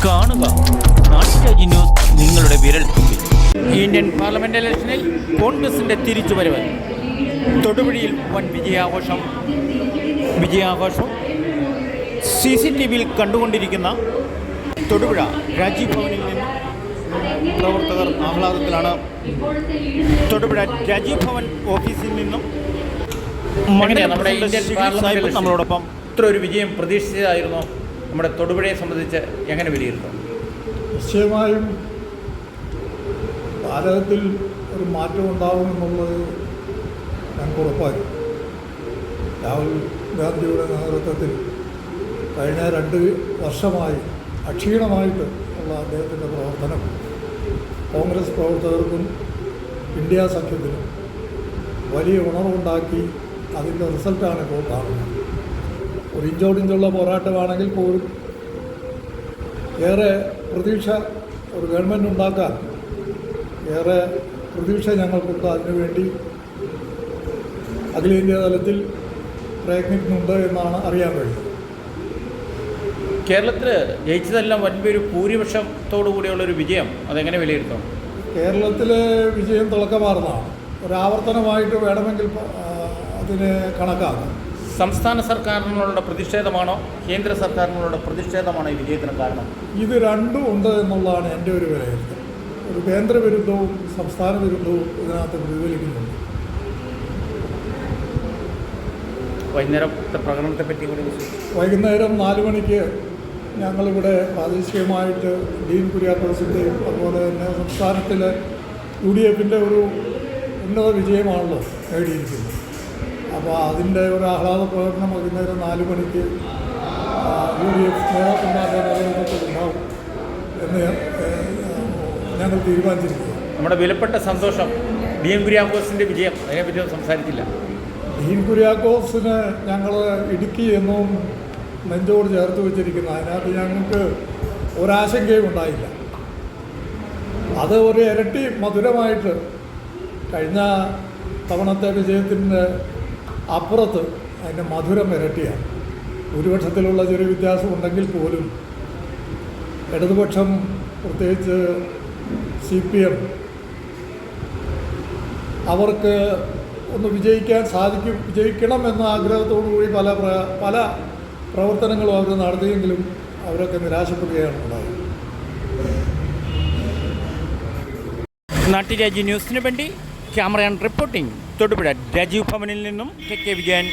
കാണുക നാട്ടുരാജ്യ ന്യൂസ് നിങ്ങളുടെ വിരൽത്തുമ്പിൽ. ഇന്ത്യൻ പാർലമെന്റ് ഇലക്ഷനിൽ കോൺഗ്രസിന്റെ തിരിച്ചുവരവ്. തൊടുപുഴയിൽ വൻ വിജയാഘോഷം. CCTVയിൽ കണ്ടുകൊണ്ടിരിക്കുന്ന തൊടുപുഴ രാജീവ് ഭവനിൽ നിന്ന് പ്രവർത്തകർ ആഹ്ലാദത്തിലാണ്. തൊടുപുഴ രാജീവ് ഭവൻ ഓഫീസിൽ നിന്നും നമ്മുടെ ഇന്ത്യൻ പാർലമെന്റ് നമ്മളോടൊപ്പം. ഇത്ര ഒരു വിജയം പ്രതീക്ഷിച്ചതായിരുന്നു. നമ്മുടെ തൊടുപുഴയെ സംബന്ധിച്ച് എങ്ങനെ വിലയിരുത്തും? നിശ്ചയമായും ഭാരതത്തിൽ ഒരു മാറ്റം ഉണ്ടാകുമെന്നുള്ളത് ഞങ്ങൾക്ക് ഉറപ്പായി. രാഹുൽ ഗാന്ധിയുടെ നേതൃത്വത്തിൽ കഴിഞ്ഞ 2 വർഷമായി അക്ഷീണമായിട്ട് ഉള്ള അദ്ദേഹത്തിൻ്റെ പ്രവർത്തനം കോൺഗ്രസ് പ്രവർത്തകർക്കും ഇന്ത്യ സഖ്യത്തിനും വലിയ ഉണർവുണ്ടാക്കി. അതിൻ്റെ റിസൾട്ടാണ് ഇപ്പോൾ കാണുന്നത്. ഒരു ഇഞ്ചോടിഞ്ചുള്ള പോരാട്ടമാണെങ്കിൽ പോലും ഏറെ പ്രതീക്ഷ ഒരു ഗവൺമെൻറ് ഉണ്ടാക്കാൻ ഏറെ പ്രതീക്ഷ ഞങ്ങൾക്കുണ്ട്. അതിനുവേണ്ടി അഖിലേന്ത്യാ തലത്തിൽ പ്രയത്നിക്കുന്നുണ്ട് എന്നാണ് അറിയാൻ കഴിയുന്നത്. കേരളത്തിൽ ജയിച്ചതെല്ലാം വലിയൊരു ഭൂരിപക്ഷത്തോടു കൂടിയുള്ളൊരു വിജയം, അതെങ്ങനെ വിലയിരുത്തും? കേരളത്തിലെ വിജയം തിളക്കമാർന്നതാണ്. ഒരാവർത്തനമായിട്ട് വേണമെങ്കിൽ അതിനെ കണക്കാക്കാം. സംസ്ഥാന സർക്കാരിനുള്ള പ്രതിഷേധമാണോ കേന്ദ്ര സർക്കാരിനുള്ള പ്രതിഷേധമാണോ ഈ വിജയത്തിന് കാരണം? ഇത് രണ്ടും ഉണ്ട് എന്നുള്ളതാണ് എൻ്റെ ഒരു വിലയിരുത്തൽ. ഒരു കേന്ദ്ര വിരുദ്ധവും സംസ്ഥാന വിരുദ്ധവും ഇതിനകത്ത് പ്രതിഫലിക്കുന്നുണ്ട്. വൈകുന്നേരത്തെ പ്രകടനത്തെ പറ്റി കൂടി വൈകുന്നേരം 4 മണിക്ക് ഞങ്ങളിവിടെ പ്രാദേശികമായിട്ട് ഡീൻ കുര്യാക്കോസിൻ്റെയും അതുപോലെ തന്നെ സംസ്ഥാനത്തിലെ UDF-ൻ്റെ ഒരു ഉന്നത വിജയമാണല്ലോ നേടിയിരിക്കുന്നത്. അപ്പോൾ അതിൻ്റെ ഒരു ആഹ്ലാദ പ്രകടനം വൈകുന്നേരം 4 മണിക്ക് UDF നേതാക്കന്മാരുടെ നേതൃത്വത്തിൽ ഉണ്ടാവും എന്ന് ഞങ്ങൾ തീരുമാനിച്ചിരിക്കുന്നു. നമ്മുടെ വിലപ്പെട്ട സന്തോഷം ഡീൻ കുര്യാക്കോസിൻ്റെ വിജയം, അതിനെപ്പറ്റി സംസാരിച്ചില്ല. ഡീൻ കുര്യാക്കോസിന് ഞങ്ങൾ ഇടുക്കി എന്നും നെഞ്ചോട് ചേർത്ത് വെച്ചിരിക്കുന്നു. അതിനകത്ത് ഞങ്ങൾക്ക് ഒരാശങ്കയും ഉണ്ടായില്ല. അത് ഒരു ഇരട്ടി മധുരമായിട്ട് കഴിഞ്ഞ തവണത്തെ വിജയത്തിൻ്റെ അപ്പുറത്ത് അതിൻ്റെ മധുരം ഇരട്ടിയാണ്. ഭൂരിപക്ഷത്തിലുള്ള ചെറിയ വ്യത്യാസം ഉണ്ടെങ്കിൽ പോലും ഇടതുപക്ഷം, പ്രത്യേകിച്ച് CPM, അവർക്ക് ഒന്ന് വിജയിക്കണം എന്ന ആഗ്രഹത്തോടു കൂടി പല പ്രവർത്തനങ്ങളും അവർ നടത്തിയെങ്കിലും അവരൊക്കെ നിരാശപ്പെടുകയാണ് ഉണ്ടായത്. നാട്ടുരാജ്യ ന്യൂസിന് വേണ്ടി camera and reporting Thodupuzha Rajiv ഭവനിൽ നിന്നും KK വിജയൻ.